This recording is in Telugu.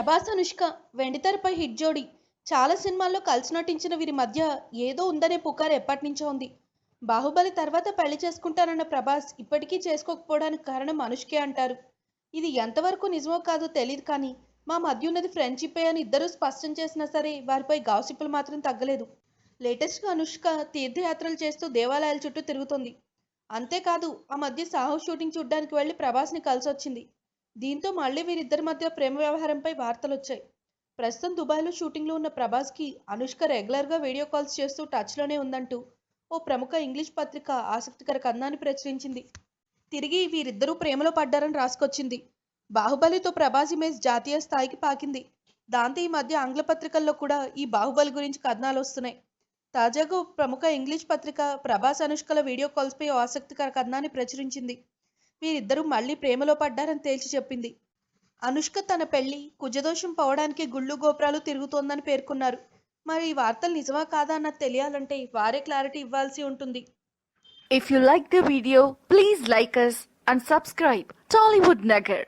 ప్రభాస్ అనుష్క వెండితెరపై హిట్ జోడి. చాలా సినిమాల్లో కలిసి నటించిన వీరి మధ్య ఏదో ఉందనే పుకారు ఎప్పటినుంచో ఉంది. బాహుబలి తర్వాత పెళ్లి చేసుకుంటానన్న ప్రభాస్ ఇప్పటికీ చేసుకోకపోవడానికి కారణం అనుష్కే అంటారు. ఇది ఎంతవరకు నిజమో కాదో తెలియదు కానీ మా మధ్య ఉన్నది ఫ్రెండ్షిప్పే అని ఇద్దరూ స్పష్టం చేసినా సరే వారిపై గాసిప్పులు మాత్రం తగ్గలేదు. లేటెస్ట్గా అనుష్క తీర్థయాత్రలు చేస్తూ దేవాలయాల చుట్టూ తిరుగుతుంది. అంతేకాదు ఆ మధ్య సాహో షూటింగ్ చూడ్డానికి వెళ్లి ప్రభాస్ని కలిసొచ్చింది. దీంతో మళ్ళీ వీరిద్దరి మధ్య ప్రేమ వ్యవహారంపై వార్తలొచ్చాయి. ప్రస్తుతం దుబాయ్లో షూటింగ్లో ఉన్న ప్రభాస్కి అనుష్క రెగ్యులర్గా వీడియో కాల్స్ చేస్తూ టచ్లోనే ఉందంటూ ఓ ప్రముఖ ఇంగ్లీష్ పత్రిక ఆసక్తికర కథనాన్ని ప్రచురించింది. తిరిగి వీరిద్దరూ ప్రేమలో పడ్డారని రాసుకొచ్చింది. బాహుబలితో ప్రభాస్ ఇమేజ్ జాతీయ స్థాయికి పాకింది. దాంతో ఈ మధ్య ఆంగ్ల పత్రికల్లో కూడా ఈ బాహుబలి గురించి కథనాలు వస్తున్నాయి. తాజాగా ఓ ప్రముఖ ఇంగ్లీష్ పత్రిక ప్రభాస్ అనుష్కల వీడియో కాల్స్పై ఓ ఆసక్తికర కథనాన్ని ప్రచురించింది. వీరిద్దరూ మళ్లీ ప్రేమలో పడ్డారని తేల్చి చెప్పింది. అనుష్క తన పెళ్లి కుజదోషం పోవడానికి గుళ్ళు గోపురాలు తిరుగుతోందని పేర్కొన్నారు. మరి ఈ వార్తలు నిజమా కాదా అన్నది తెలియాలంటే వారే క్లారిటీ ఇవ్వాల్సి ఉంటుంది. If you like the video, please like us and subscribe Tollywood Nagar.